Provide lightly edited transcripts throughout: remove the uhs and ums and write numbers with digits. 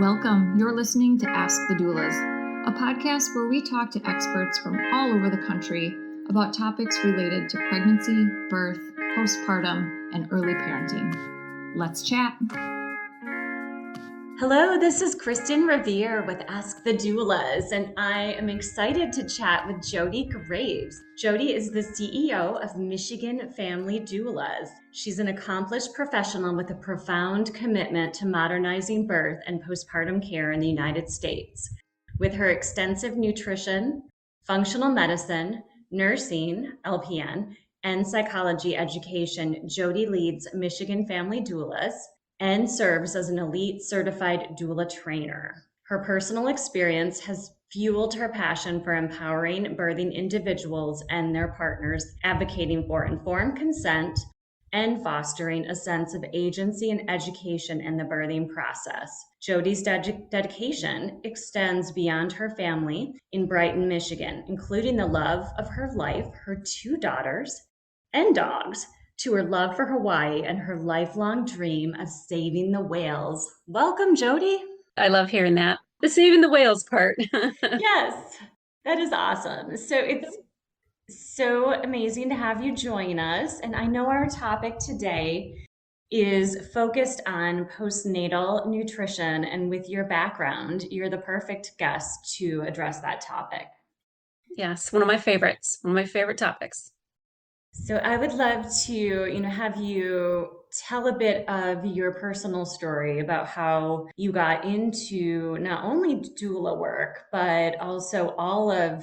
Welcome. You're listening to Ask the Doulas, a podcast where we talk to experts from all over the country about topics related to pregnancy, birth, postpartum, and early parenting. Let's chat. Hello, this is Kristin Revere with Ask the Doulas, and I am excited to chat with Jodi Graves. Jodi is the CEO of Michigan Family Doulas. She's an accomplished professional with a profound commitment to modernizing birth and postpartum care in the United States. With her extensive nutrition, functional medicine, nursing, LPN, and psychology education, Jodi leads Michigan Family Doulas and serves as an elite certified doula trainer. Her personal experience has fueled her passion for empowering birthing individuals and their partners, advocating for informed consent and fostering a sense of agency and education in the birthing process. Jodi's dedication extends beyond her family in Brighton, Michigan, including the love of her life, her 2 daughters, and dogs, to her love for Hawaii and her lifelong dream of saving the whales. Welcome, Jodi. I love hearing that. The saving the whales part. Yes, that is awesome. So it's so amazing to have you join us. And I know our topic today is focused on postnatal nutrition. And with your background, you're the perfect guest to address that topic. Yes, one of my favorites, one of my favorite topics. So I would love to, have you tell a bit of your personal story about how you got into not only doula work, but also all of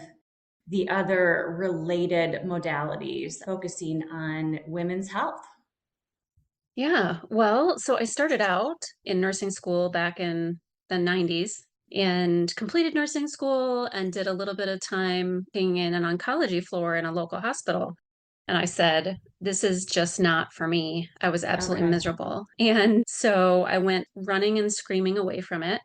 the other related modalities focusing on women's health. Yeah, well, so I started out in nursing school back in the 90s and completed nursing school and did a little bit of time being in an oncology floor in a local hospital. And I said, this is just not for me. I was absolutely miserable. And so I went running and screaming away from it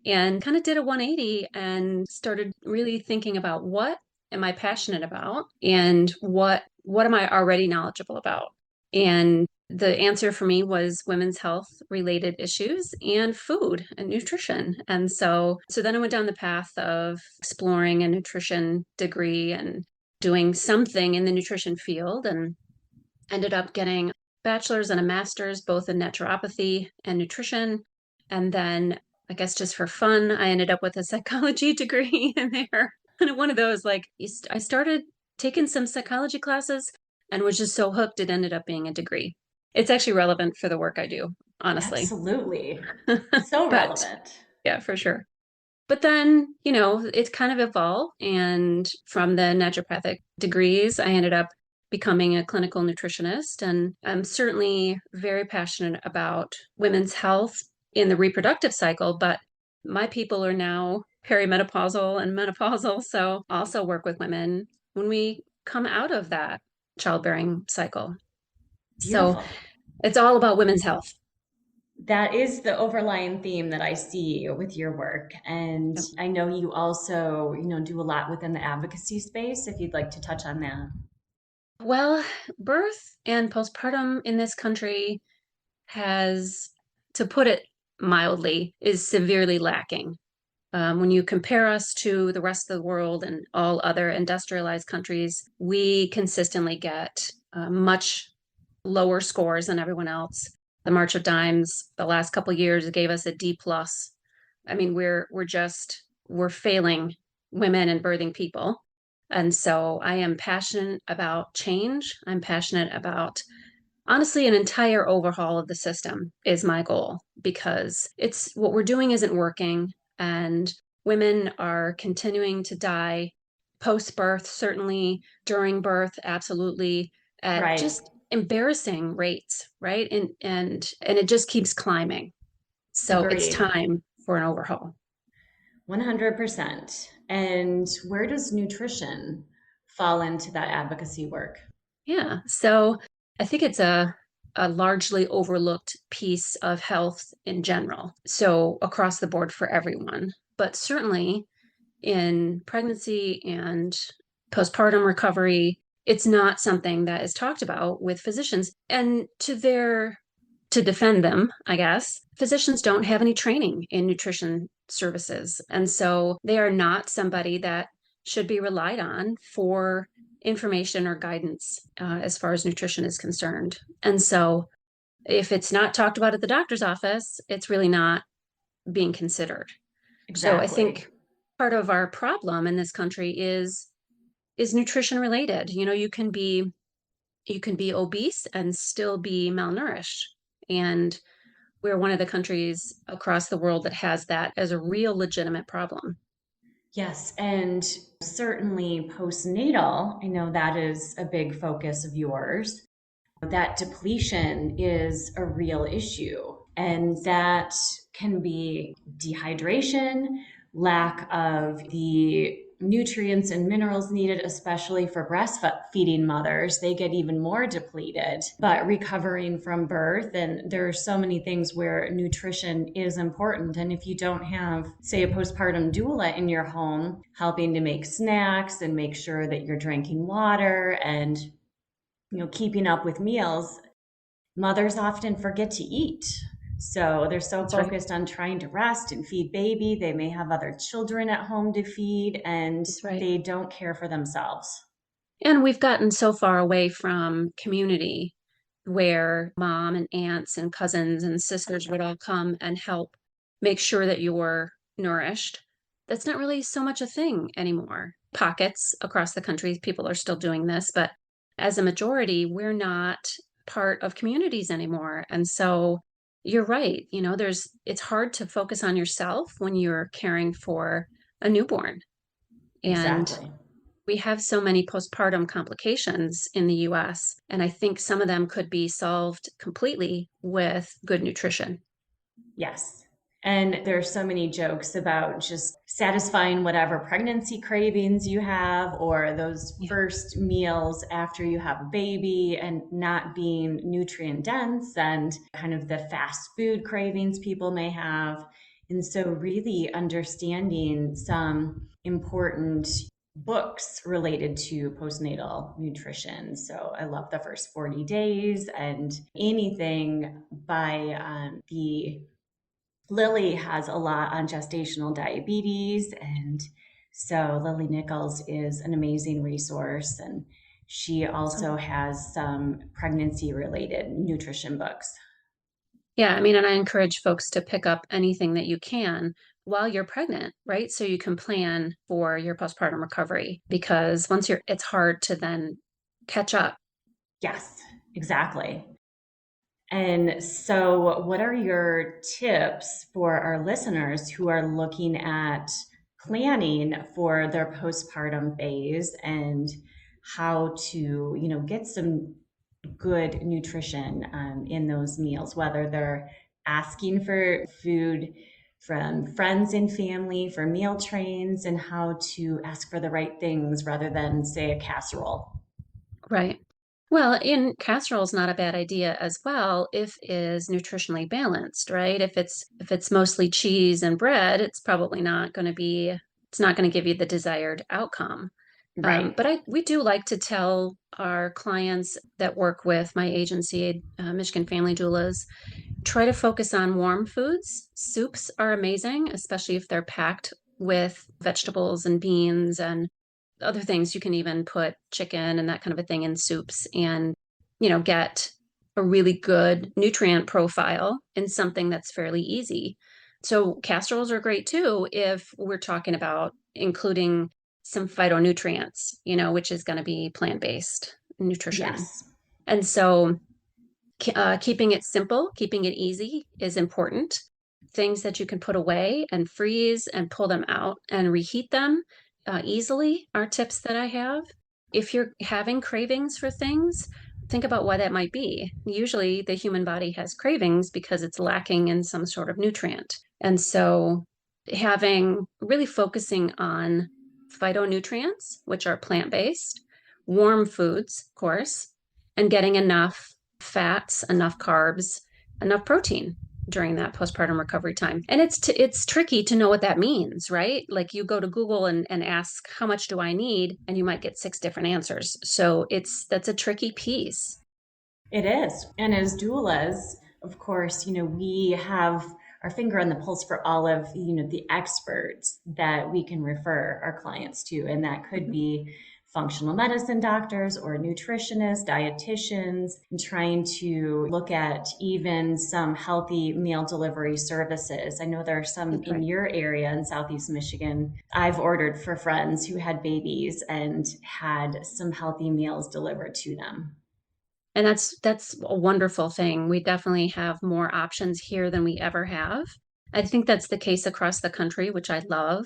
and kind of did a 180 and started really thinking about what am I passionate about and what am I already knowledgeable about? And the answer for me was women's health related issues and food and nutrition. And so then I went down the path of exploring a nutrition degree and doing something in the nutrition field, and ended up getting a bachelor's and a master's, both in naturopathy and nutrition. And then I guess just for fun, I ended up with a psychology degree in there. And one of those, I started taking some psychology classes and was just so hooked, it ended up being a degree. It's actually relevant for the work I do, honestly. Absolutely. So relevant. Yeah, for sure. But then, it kind of evolved. And from the naturopathic degrees, I ended up becoming a clinical nutritionist. And I'm certainly very passionate about women's health in the reproductive cycle. But my people are now perimenopausal and menopausal. So I also work with women when we come out of that childbearing cycle. Beautiful. So it's all about women's health. That is the overlying theme that I see with your work. And I know you also, do a lot within the advocacy space, if you'd like to touch on that. Well, birth and postpartum in this country has, to put it mildly, is severely lacking. When you compare us to the rest of the world and all other industrialized countries, we consistently get much lower scores than everyone else. The March of Dimes, the last couple of years, gave us a D+. I mean, we're failing women and birthing people. And so I am passionate about change. I'm passionate about, honestly, an entire overhaul of the system is my goal, because it's what we're doing isn't working. And women are continuing to die post-birth, certainly during birth, absolutely, at just embarrassing rates, right? And it just keeps climbing. So It's time for an overhaul. 100%. And where does nutrition fall into that advocacy work? Yeah. So I think it's a largely overlooked piece of health in general. So across the board for everyone, but certainly in pregnancy and postpartum recovery, it's not something that is talked about with physicians. And to their to defend them, I guess, physicians don't have any training in nutrition services. And so they are not somebody that should be relied on for information or guidance as far as nutrition is concerned. And so if it's not talked about at the doctor's office, it's really not being considered. Exactly. So I think part of our problem in this country is nutrition related. You can be obese and still be malnourished. And we're one of the countries across the world that has that as a real legitimate problem. Yes, and certainly postnatal, I know that is a big focus of yours. That depletion is a real issue, and that can be dehydration, lack of the nutrients and minerals needed, especially for breastfeeding mothers. They get even more depleted, but recovering from birth. And there are so many things where nutrition is important. And if you don't have, say, a postpartum doula in your home, helping to make snacks and make sure that you're drinking water and, keeping up with meals, mothers often forget to eat. So they're so That's focused on trying to rest and feed baby. They may have other children at home to feed, and they don't care for themselves. And we've gotten so far away from community where mom and aunts and cousins and sisters would all come and help make sure that you're nourished. That's not really so much a thing anymore. Pockets across the country, people are still doing this, but as a majority, we're not part of communities anymore. And so you're right. It's hard to focus on yourself when you're caring for a newborn. And Exactly. we have so many postpartum complications in the US, and I think some of them could be solved completely with good nutrition. Yes. And there's so many jokes about just satisfying whatever pregnancy cravings you have, or those first meals after you have a baby, and not being nutrient dense, and kind of the fast food cravings people may have. And so really understanding some important books related to postnatal nutrition. So I love The First 40 Days, and anything by the Lily has a lot on gestational diabetes. And so Lily Nichols is an amazing resource. And she also has some pregnancy related nutrition books. Yeah, and I encourage folks to pick up anything that you can while you're pregnant, right? So you can plan for your postpartum recovery, because it's hard to then catch up. Yes, exactly. And so what are your tips for our listeners who are looking at planning for their postpartum phase, and how to, get some good nutrition in those meals, whether they're asking for food from friends and family for meal trains, and how to ask for the right things rather than, say, a casserole? Right. Well, in casserole is not a bad idea as well if it is nutritionally balanced, right? If it's mostly cheese and bread, it's probably not going to give you the desired outcome. Right. But we do like to tell our clients that work with my agency, Michigan Family Doulas, try to focus on warm foods. Soups are amazing, especially if they're packed with vegetables and beans and other things. You can even put chicken and that kind of a thing in soups, and get a really good nutrient profile in something that's fairly easy. So casseroles are great too if we're talking about including some phytonutrients, which is going to be plant-based nutrition. Yes. And so keeping it simple, keeping it easy is important. Things that you can put away and freeze and pull them out and reheat them easily are tips that I have. If you're having cravings for things, think about why that might be. Usually the human body has cravings because it's lacking in some sort of nutrient. And so really focusing on phytonutrients, which are plant-based, warm foods, of course, and getting enough fats, enough carbs, enough protein during that postpartum recovery time. And it's tricky to know what that means, right? Like you go to Google and ask, how much do I need? And you might get 6 different answers. So that's a tricky piece. It is. And as doulas, of course, we have our finger on the pulse for all of, the experts that we can refer our clients to. And that could be functional medicine doctors or nutritionists, dietitians, and trying to look at even some healthy meal delivery services. I know there are some in your area in Southeast Michigan. I've ordered for friends who had babies and had some healthy meals delivered to them. And that's a wonderful thing. We definitely have more options here than we ever have. I think that's the case across the country, which I love.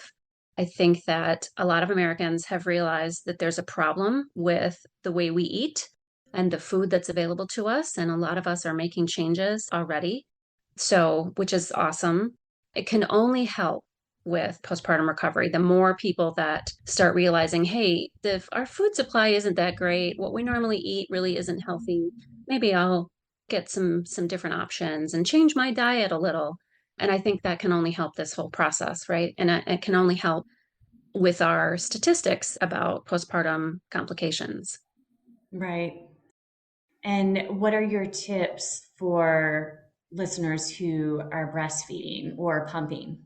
I think that a lot of Americans have realized that there's a problem with the way we eat and the food that's available to us. And a lot of us are making changes already. So, which is awesome. It can only help with postpartum recovery. The more people that start realizing, hey, if our food supply isn't that great, what we normally eat really isn't healthy, maybe I'll get some different options and change my diet a little. And I think that can only help this whole process, right? And it can only help with our statistics about postpartum complications. Right. And what are your tips for listeners who are breastfeeding or pumping?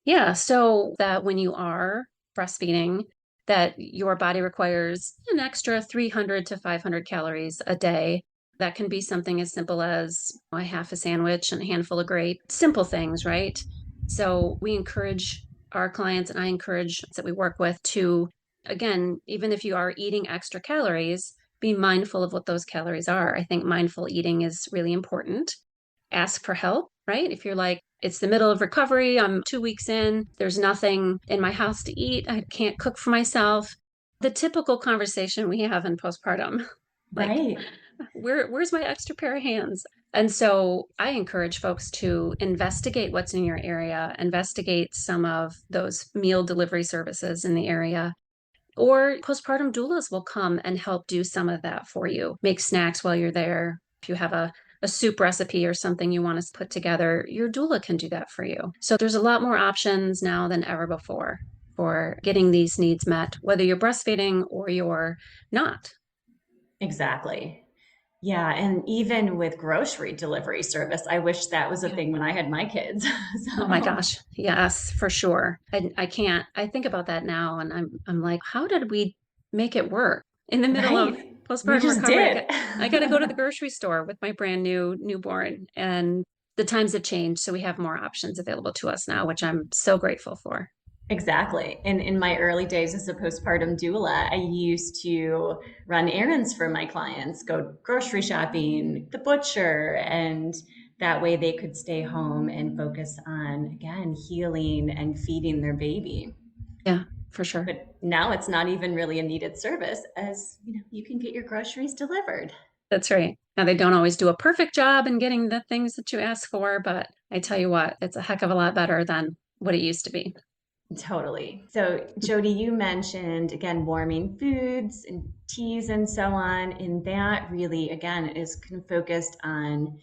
Yeah, so that when you are breastfeeding, that your body requires an extra 300 to 500 calories a day. That can be something as simple as a half a sandwich and a handful of grapes, simple things, right? So we encourage our clients, and I encourage that we work with to, again, even if you are eating extra calories, be mindful of what those calories are. I think mindful eating is really important. Ask for help, right? If you're like, it's the middle of recovery, I'm 2 weeks in, there's nothing in my house to eat, I can't cook for myself. The typical conversation we have in postpartum, like, Right. where's my extra pair of hands? And so I encourage folks to investigate what's in your area, investigate some of those meal delivery services in the area. Or postpartum doulas will come and help do some of that for you. Make snacks while you're there. If you have a soup recipe or something you want to put together, your doula can do that for you. So there's a lot more options now than ever before for getting these needs met, whether you're breastfeeding or you're not. Exactly. Yeah. And even with grocery delivery service, I wish that was a thing when I had my kids. Oh my gosh. Yes, for sure. I can't, I think about that now and I'm like, how did we make it work in the middle of Right. We postpartum just recovery? did. I got to go to the grocery store with my brand new newborn, and the times have changed. So we have more options available to us now, which I'm so grateful for. Exactly. And in my early days as a postpartum doula, I used to run errands for my clients, go grocery shopping, the butcher, and that way they could stay home and focus on, again, healing and feeding their baby. Yeah, for sure. But now it's not even really a needed service, as you can get your groceries delivered. That's right. Now, they don't always do a perfect job in getting the things that you ask for, but I tell you what, it's a heck of a lot better than what it used to be. Totally. So, Jodi, you mentioned again warming foods and teas and so on, and that really again is kind of focused on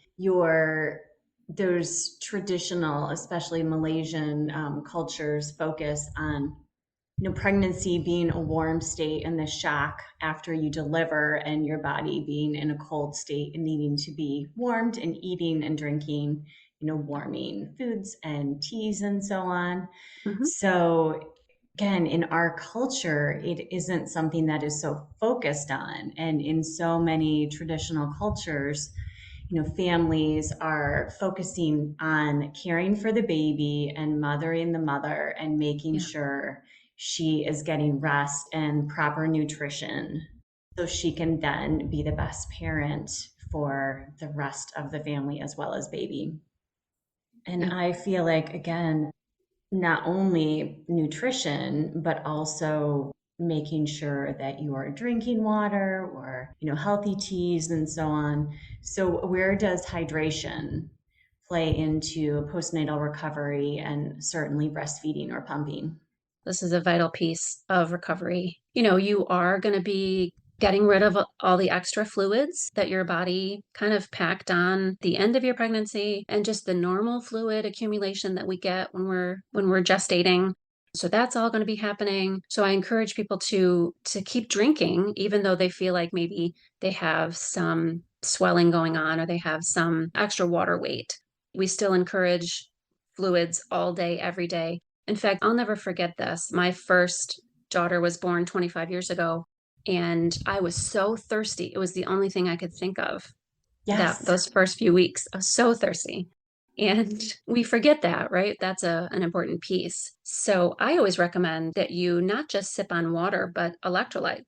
those traditional, especially Malaysian cultures, focus on pregnancy being a warm state and the shock after you deliver, and your body being in a cold state and needing to be warmed, and eating and drinking warming foods and teas and so on. Mm-hmm. So again, in our culture, it isn't something that is so focused on. And in so many traditional cultures, families are focusing on caring for the baby and mothering the mother and making sure she is getting rest and proper nutrition so she can then be the best parent for the rest of the family as well as baby. And I feel like, again, not only nutrition, but also making sure that you are drinking water or, healthy teas and so on. So where does hydration play into postnatal recovery and certainly breastfeeding or pumping? This is a vital piece of recovery. You are going to be getting rid of all the extra fluids that your body kind of packed on the end of your pregnancy, and just the normal fluid accumulation that we get when we're gestating. So that's all going to be happening. So I encourage people to keep drinking, even though they feel like maybe they have some swelling going on or they have some extra water weight. We still encourage fluids all day, every day. In fact, I'll never forget this. My first daughter was born 25 years ago, and I was so thirsty. It was the only thing I could think of Yes. those first few weeks. I was so thirsty. And we forget that, right? That's an important piece. So I always recommend that you not just sip on water, but electrolyte.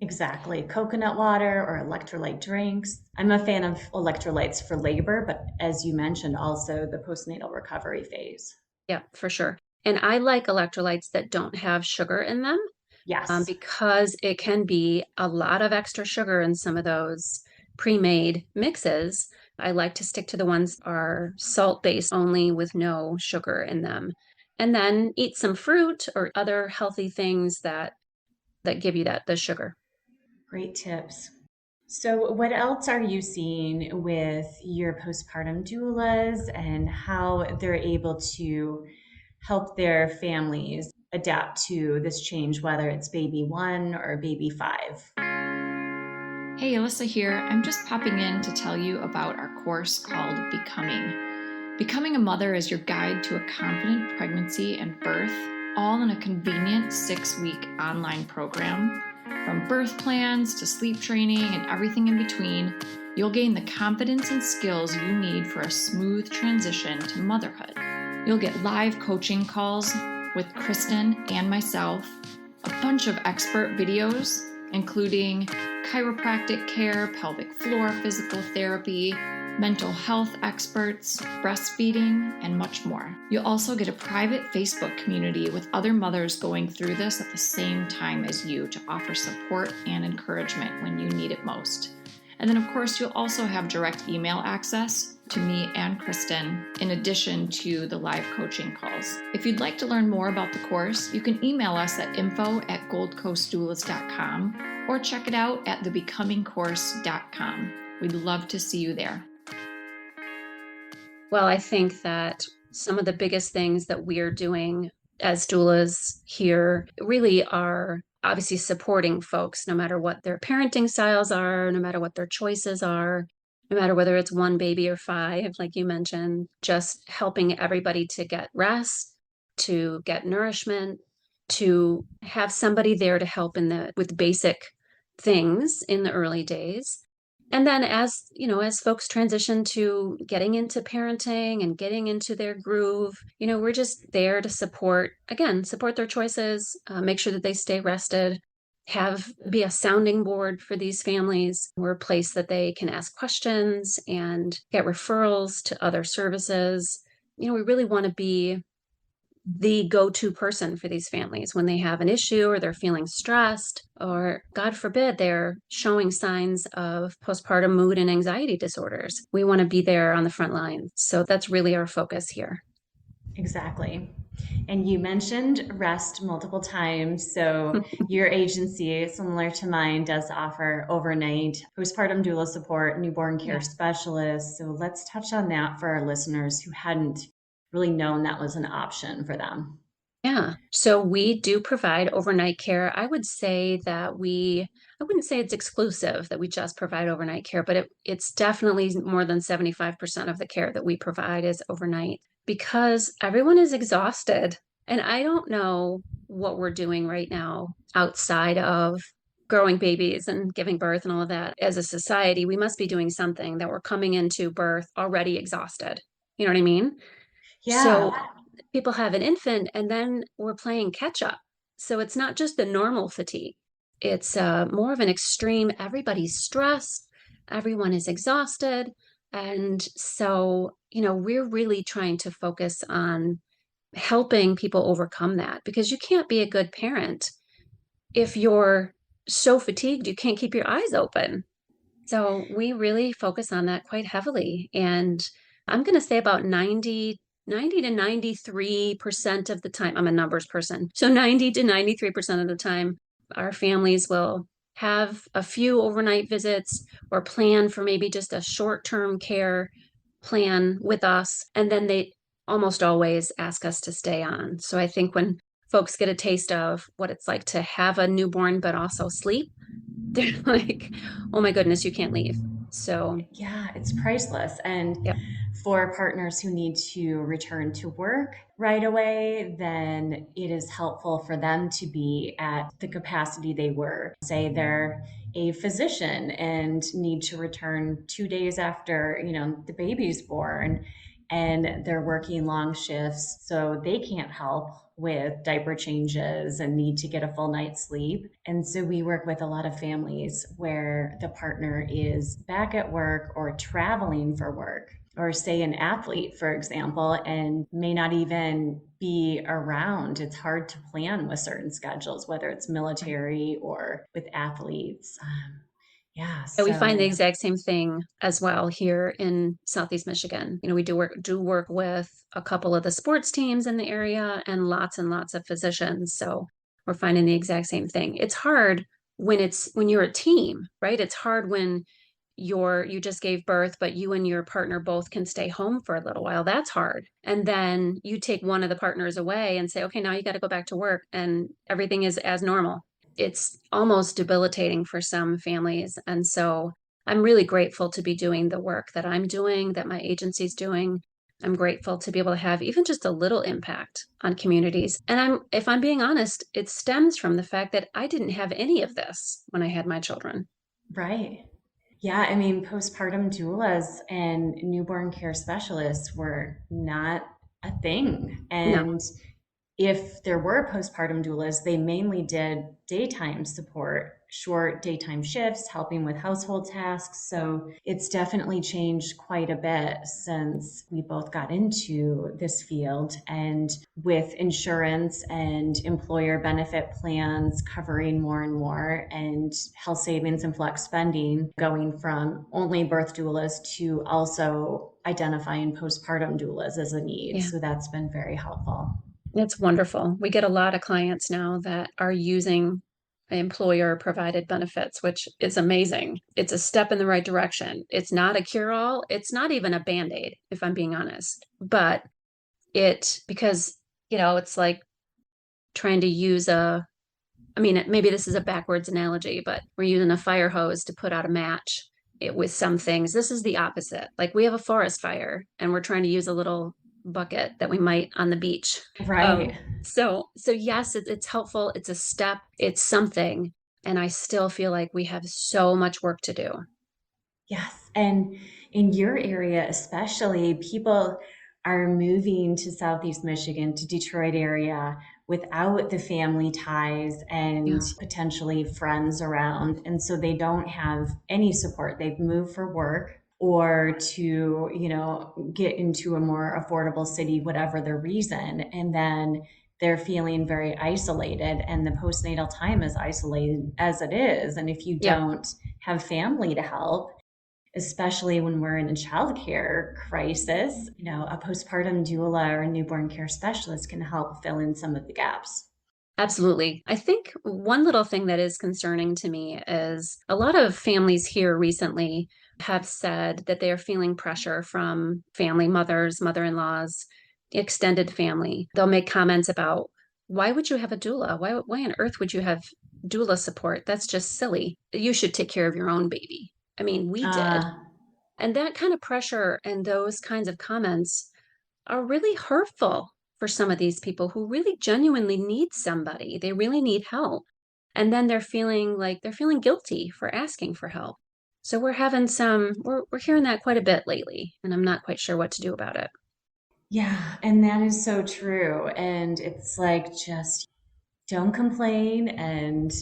Exactly. Coconut water or electrolyte drinks. I'm a fan of electrolytes for labor, but as you mentioned, also the postnatal recovery phase. Yeah, for sure. And I like electrolytes that don't have sugar in them Yes. because it can be a lot of extra sugar in some of those pre-made mixes. I like to stick to the ones that are salt-based only with no sugar in them. And then eat some fruit or other healthy things that give you the sugar. Great tips. So, what else are you seeing with your postpartum doulas and how they're able to help their families adapt to this change, whether it's baby 1 or baby 5? Hey, Alyssa here. I'm just popping in to tell you about our course called Becoming. Becoming a Mother is your guide to a confident pregnancy and birth, all in a convenient 6-week online program. From birth plans to sleep training and everything in between, you'll gain the confidence and skills you need for a smooth transition to motherhood. You'll get live coaching calls with Kristin and myself, a bunch of expert videos, including chiropractic care, pelvic floor physical therapy, mental health experts, breastfeeding, and much more. You'll also get a private Facebook community with other mothers going through this at the same time as you to offer support and encouragement when you need it most. And then, of course, you'll also have direct email access to me and Kristin, in addition to the live coaching calls. If you'd like to learn more about the course, you can email us at info@goldcoastdoulas.com or check it out at thebecomingcourse.com. We'd love to see you there. Well, I think that some of the biggest things that we're doing as doulas here really are obviously supporting folks, no matter what their parenting styles are, no matter what their choices are, no matter whether it's 1 baby or 5, like you mentioned, just helping everybody to get rest, to get nourishment, to have somebody there to help with basic things in the early days. And then as folks transition to getting into parenting and getting into their groove, we're just there to support their choices, make sure that they stay rested, be a sounding board for these families. We're a place that they can ask questions and get referrals to other services. We really want to be the go-to person for these families when they have an issue or they're feeling stressed or, God forbid, they're showing signs of postpartum mood and anxiety disorders. We want to be there on the front line. So that's really our focus here. Exactly. And you mentioned rest multiple times. So your agency, similar to mine, does offer overnight postpartum doula support, newborn care specialists. So let's touch on that for our listeners who hadn't really known that was an option for them. Yeah. So we do provide overnight care. I wouldn't say it's exclusive that we just provide overnight care, but it's definitely more than 75% of the care that we provide is overnight because everyone is exhausted. And I don't know what we're doing right now outside of growing babies and giving birth and all of that. As a society, we must be doing something that we're coming into birth already exhausted. You know what I mean? Yeah. So people have an infant and then we're playing catch up. So it's not just the normal fatigue. It's more of an extreme, everybody's stressed, everyone is exhausted. And so, we're really trying to focus on helping people overcome that because you can't be a good parent if you're so fatigued you can't keep your eyes open. So we really focus on that quite heavily. And I'm going to say about 90 to 93% of the time, I'm a numbers person. So 90 to 93% of the time, our families will have a few overnight visits or plan for maybe just a short-term care plan with us. And then they almost always ask us to stay on. So I think when folks get a taste of what it's like to have a newborn, but also sleep, they're like, oh my goodness, you can't leave. So, Yeah, it's priceless. And yep. for partners who need to return to work right away, then it is helpful for them to be at the capacity they were. Say they're a physician and need to return 2 days after, the baby's born, and they're working long shifts, so they can't help with diaper changes and need to get a full night's sleep. And so we work with a lot of families where the partner is back at work or traveling for work, or say an athlete, for example, and may not even be around. It's hard to plan with certain schedules, whether it's military or with athletes. Yeah, we find the So exact same thing as well here in Southeast Michigan. We do work with a couple of the sports teams in the area and lots of physicians. So we're finding the exact same thing. It's hard when you're a team, right? It's hard when you just gave birth, but you and your partner both can stay home for a little while. That's hard. And then you take one of the partners away and say, okay, now you got to go back to work, and everything is as normal. It's almost debilitating for some families. And so I'm really grateful to be doing the work that I'm doing, that my agency's doing. I'm grateful to be able to have even just a little impact on communities. And if I'm being honest, it stems from the fact that I didn't have any of this when I had my children. right. Yeah, I mean, postpartum doulas and newborn care specialists were not a thing. No. And if there were postpartum doulas, they mainly did daytime support, short daytime shifts, helping with household tasks. So it's definitely changed quite a bit since we both got into this field. And with insurance and employer benefit plans covering more and more, and health savings and flex spending going from only birth doulas to also identifying postpartum doulas as a need. Yeah. So that's been very helpful. It's wonderful. We get a lot of clients now that are using employer provided benefits, which is amazing. It's a step in the right direction. It's not a cure all. It's not even a band aid, if I'm being honest. But because, it's like trying to use maybe this is a backwards analogy, but we're using a fire hose to put out a match. With some things, this is the opposite. Like we have a forest fire and we're trying to use a little bucket that we might on the beach. Right. So yes, it's helpful. It's a step. It's something. And I still feel like we have so much work to do. Yes. And in your area, especially, people are moving to Southeast Michigan, to Detroit area without the family ties and Yeah. potentially friends around. And so they don't have any support. They've moved for work or to, get into a more affordable city, whatever the reason. And then they're feeling very isolated, and the postnatal time is isolated as it is. And if you Yep. don't have family to help, especially when we're in a childcare crisis, a postpartum doula or a newborn care specialist can help fill in some of the gaps. Absolutely. I think one little thing that is concerning to me is a lot of families here recently have said that they are feeling pressure from family, mothers, mother-in-laws, extended family. They'll make comments about, why would you have a doula? Why on earth would you have doula support? That's just silly. You should take care of your own baby. I mean, we did. Uh, And that kind of pressure and those kinds of comments are really hurtful for some of these people who really genuinely need somebody. They really need help. And then they're feeling guilty for asking for help. So we're hearing that quite a bit lately, and I'm not quite sure what to do about it. yeah, and that is so true. And it's like, just don't complain and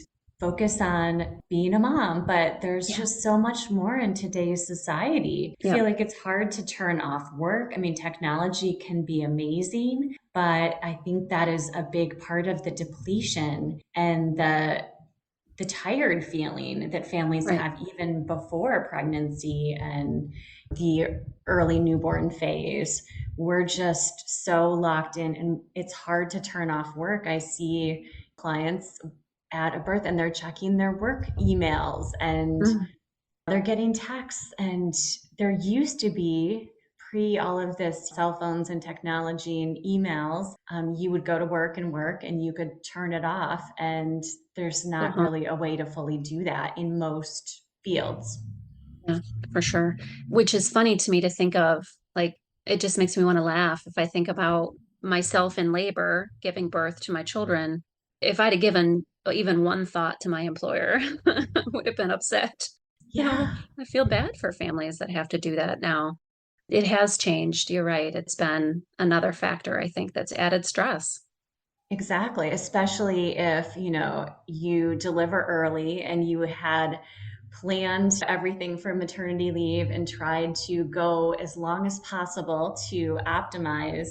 focus on being a mom. But there's Yeah. just so much more in today's society. I Yeah. feel like it's hard to turn off work. I mean, technology can be amazing, but I think that is a big part of the depletion and the tired feeling that families Right. have even before pregnancy and the early newborn phase. We're just so locked in, and it's hard to turn off work. I see clients at a birth and they're checking their work emails, and Mm. they're getting texts, and there used to be, pre all of this cell phones and technology and emails, you would go to work and you could turn it off. And there's not Uh-huh. really a way to fully do that in most fields. Yeah, for sure. Which is funny to me to think of, like, it just makes me want to laugh if I think about myself in labor, giving birth to my children. If I'd have given even one thought to my employer, I would have been upset. Yeah. I feel bad for families that have to do that now. It has changed. You're right. It's been another factor, I think, that's added stress. Exactly, especially if, you deliver early and you had planned everything for maternity leave and tried to go as long as possible to optimize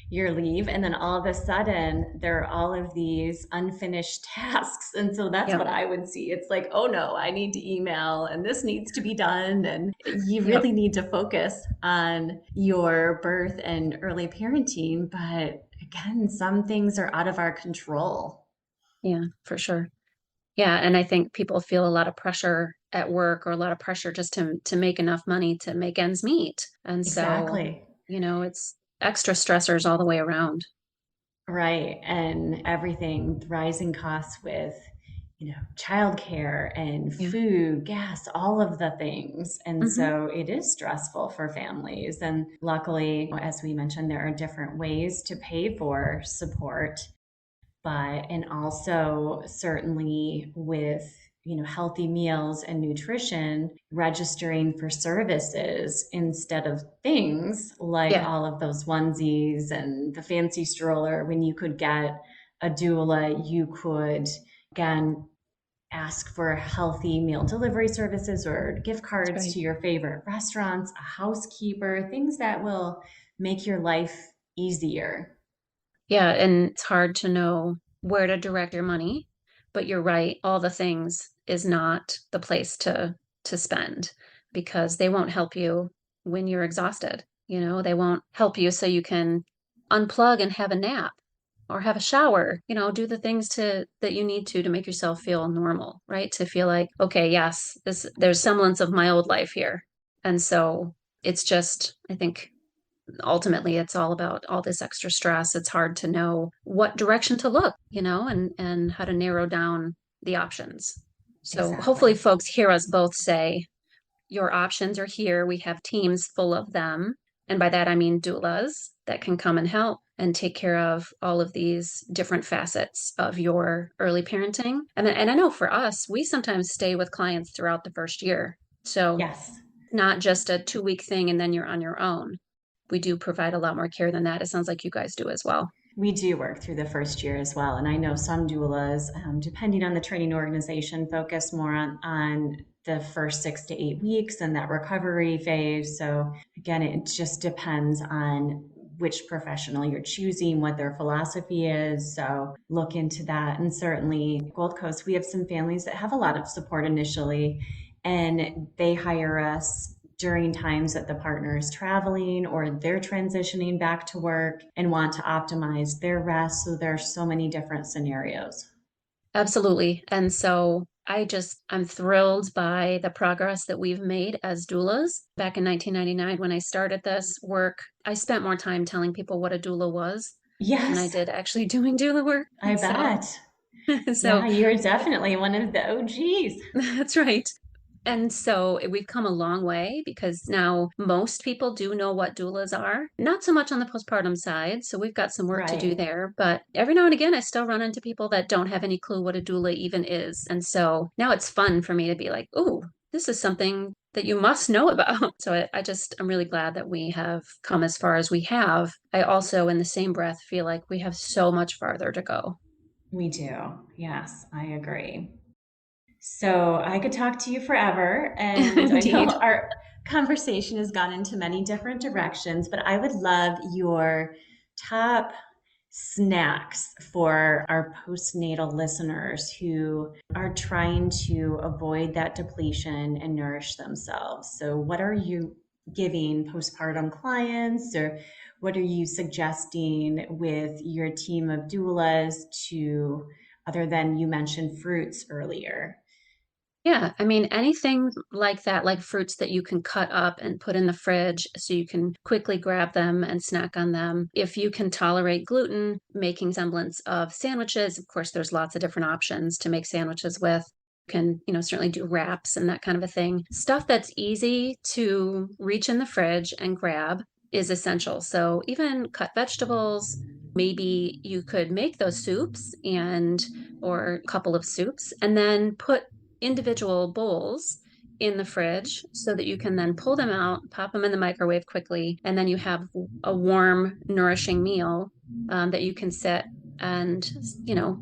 your leave. And then all of a sudden, there are all of these unfinished tasks. And so that's Yep. what I would see. It's like, oh no, I need to email and this needs to be done. And you Yep. really need to focus on your birth and early parenting. But again, some things are out of our control. Yeah, for sure. Yeah, and I think people feel a lot of pressure at work or a lot of pressure just to make enough money to make ends meet. And so, Exactly. it's extra stressors all the way around. Right. And everything, rising costs with, childcare and Yeah. food, gas, all of the things. And Hmm. so it is stressful for families. And luckily, as we mentioned, there are different ways to pay for support, but and also certainly with healthy meals and nutrition, registering for services instead of things like Yeah, all of those onesies and the fancy stroller. When you could get a doula, you could again ask for healthy meal delivery services or gift that's cards right. to your favorite restaurants, a housekeeper, things that will make your life easier. Yeah, and it's hard to know where to direct your money, but you're right, all the things is not the place to spend because they won't help you when you're exhausted. They won't help you so you can unplug and have a nap or have a shower, do the things to that you need to make yourself feel normal, right? To feel like, okay, yes, there's semblance of my old life here. And so it's just, I think ultimately it's all about all this extra stress. It's hard to know what direction to look, and how to narrow down the options. So hopefully Exactly. folks hear us both say, your options are here. We have teams full of them. And by that, I mean doulas that can come and help and take care of all of these different facets of your early parenting. And I know for us, we sometimes stay with clients throughout the first year. So Yes. not just a 2-week thing and then you're on your own. We do provide a lot more care than that. It sounds like you guys do as well. We do work through the first year as well. And I know some doulas, depending on the training organization, focus more on the first 6 to 8 weeks and that recovery phase. So, again, it just depends on which professional you're choosing, what their philosophy is. So, look into that. And certainly, Gold Coast, we have some families that have a lot of support initially, and they hire us during times that the partner is traveling or they're transitioning back to work and want to optimize their rest. So there's so many different scenarios. Absolutely. And so I'm thrilled by the progress that we've made as doulas. Back in 1999, when I started this work, I spent more time telling people what a doula was than I Yes, did actually doing doula work. I So, bet. so Yeah, you're definitely one of the OGs. that's right. And so we've come a long way because now most people do know what doulas are. Not so much on the postpartum side. So we've got some work to do Right. there. But every now and again, I still run into people that don't have any clue what a doula even is. And so now it's fun for me to be like, oh, this is something that you must know about. So I'm really glad that we have come as far as we have. I also, in the same breath, feel like we have so much farther to go. We do. Yes, I agree. So I could talk to you forever, and I know Indeed. our conversation has gone into many different directions, but I would love your top snacks for our postnatal listeners who are trying to avoid that depletion and nourish themselves. So, what are you giving postpartum clients, or what are you suggesting with your team of doulas to, other than you mentioned fruits earlier? Yeah, I mean, anything like that, like fruits that you can cut up and put in the fridge so you can quickly grab them and snack on them. If you can tolerate gluten, making semblance of sandwiches, of course, there's lots of different options to make sandwiches with. Can, certainly do wraps and that kind of a thing. Stuff that's easy to reach in the fridge and grab is essential. So even cut vegetables, maybe you could make those soups or a couple of soups, and then put individual bowls in the fridge so that you can then pull them out, pop them in the microwave quickly, and then you have a warm, nourishing meal that you can sit and,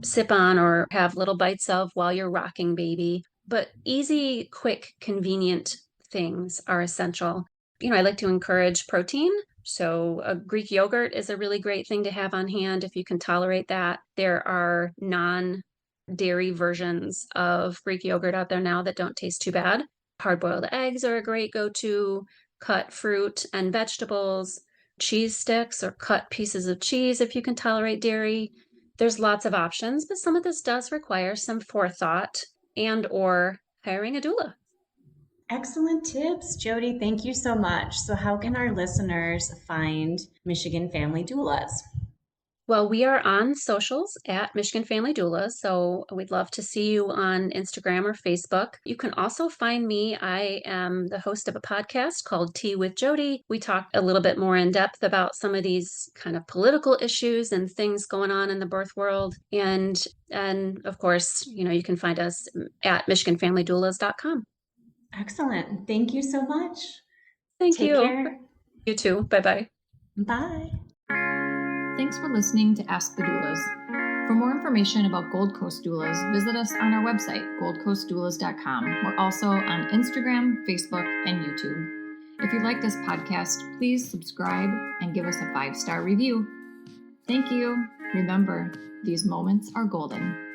sip on or have little bites of while you're rocking baby. But easy, quick, convenient things are essential. I like to encourage protein. So a Greek yogurt is a really great thing to have on hand if you can tolerate that. There are non-dairy versions of Greek yogurt out there now that don't taste too bad. Hard-boiled eggs are a great go-to. Cut fruit and vegetables, cheese sticks or cut pieces of cheese if you can tolerate dairy. There's lots of options, but some of this does require some forethought and/or hiring a doula. Excellent tips, Jodi. Thank you so much. So how can our listeners find Michigan Family Doulas? Well, we are on socials at Michigan Family Doula, so we'd love to see you on Instagram or Facebook. You can also find me. I am the host of a podcast called Tea with Jodi. We talk a little bit more in depth about some of these kind of political issues and things going on in the birth world. And of course, you can find us at MichiganFamilyDoulas.com. Excellent. Thank you so much. Take you. Take care. You too. Bye-bye. Bye. Thanks for listening to Ask the Doulas. For more information about Gold Coast Doulas, visit us on our website, goldcoastdoulas.com. We're also on Instagram, Facebook, and YouTube. If you like this podcast, please subscribe and give us a 5-star review. Thank you. Remember, these moments are golden.